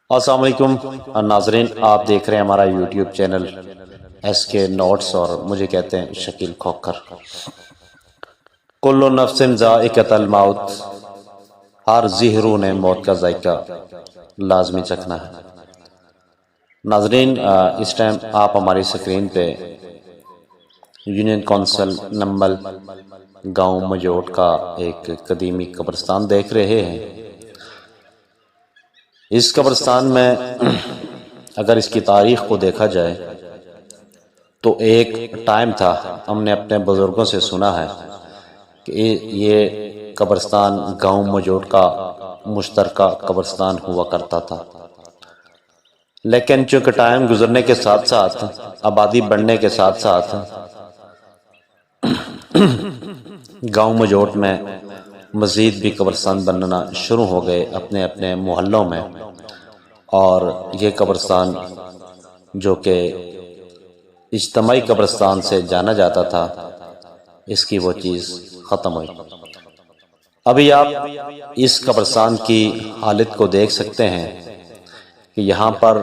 السلام علیکم ناظرین، آپ دیکھ رہے ہیں ہمارا یوٹیوب چینل ایس کے نوٹس اور مجھے کہتے ہیں شکیل کھوکھر۔ کل نفس ذائقۃ الموت، ہر ذہرو نے موت کا ذائقہ لازمی چکھنا ہے۔ ناظرین، اس ٹائم آپ ہماری سکرین پہ یونین کونسل نمبل گاؤں مجوٹ کا ایک قدیمی قبرستان دیکھ رہے ہیں۔ اس قبرستان میں اگر اس کی تاریخ کو دیکھا جائے تو ایک ٹائم تھا، ہم نے اپنے بزرگوں سے سنا ہے کہ یہ قبرستان گاؤں مجوٹ کا مشترکہ قبرستان ہوا کرتا تھا، لیکن چونکہ ٹائم گزرنے کے ساتھ ساتھ، آبادی بڑھنے کے ساتھ ساتھ گاؤں مجوٹ میں مزید بھی قبرستان بننا شروع ہو گئے اپنے اپنے محلوں میں، اور یہ قبرستان جو کہ اجتماعی قبرستان سے جانا جاتا تھا، اس کی وہ چیز ختم ہوئی۔ ابھی آپ اس قبرستان کی حالت کو دیکھ سکتے ہیں کہ یہاں پر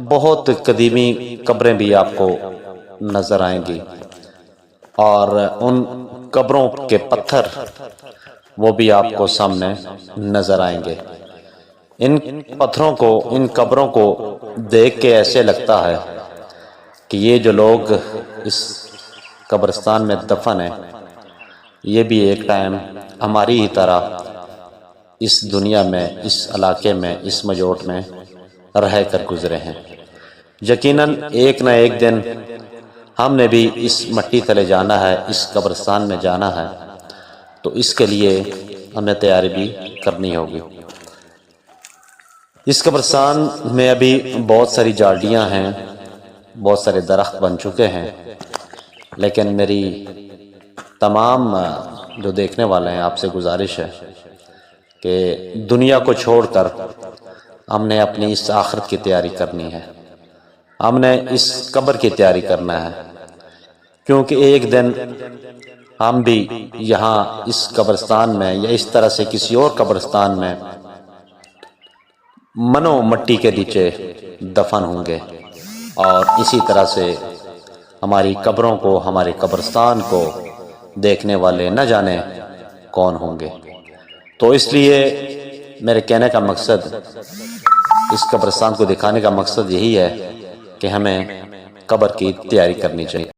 بہت قدیمی قبریں بھی آپ کو نظر آئیں گی، اور ان قبروں کے پتھر وہ بھی آپ کو سامنے نظر آئیں گے۔ ان پتھروں کو، ان قبروں کو دیکھ کے ایسے لگتا ہے کہ یہ جو لوگ اس قبرستان میں دفن ہیں، یہ بھی ایک ٹائم ہماری ہی طرح اس دنیا میں، اس علاقے میں، اس مجوٹ میں رہ کر گزرے ہیں۔ یقیناً ایک نہ ایک دن ہم نے بھی اس مٹی تلے جانا ہے، اس قبرستان میں جانا ہے، تو اس کے لیے ہمیں تیاری بھی کرنی ہوگی۔ اس قبرستان میں ابھی بہت ساری جھاڑیاں ہیں، بہت سارے درخت بن چکے ہیں، لیکن میری تمام جو دیکھنے والے ہیں آپ سے گزارش ہے کہ دنیا کو چھوڑ کر ہم نے اپنی اس آخرت کی تیاری کرنی ہے، ہم نے اس قبر کی تیاری کرنا ہے، کیونکہ ایک دن ہم بھی یہاں اس قبرستان میں یا اس طرح سے کسی اور قبرستان میں منو مٹی کے نیچے دفن ہوں گے، اور اسی طرح سے ہماری قبروں کو، ہمارے قبرستان کو دیکھنے والے نہ جانے کون ہوں گے۔ تو اس لیے میرے کہنے کا مقصد، اس قبرستان کو دکھانے کا مقصد یہی ہے کہ ہمیں قبر کی تیاری کرنی چاہیے۔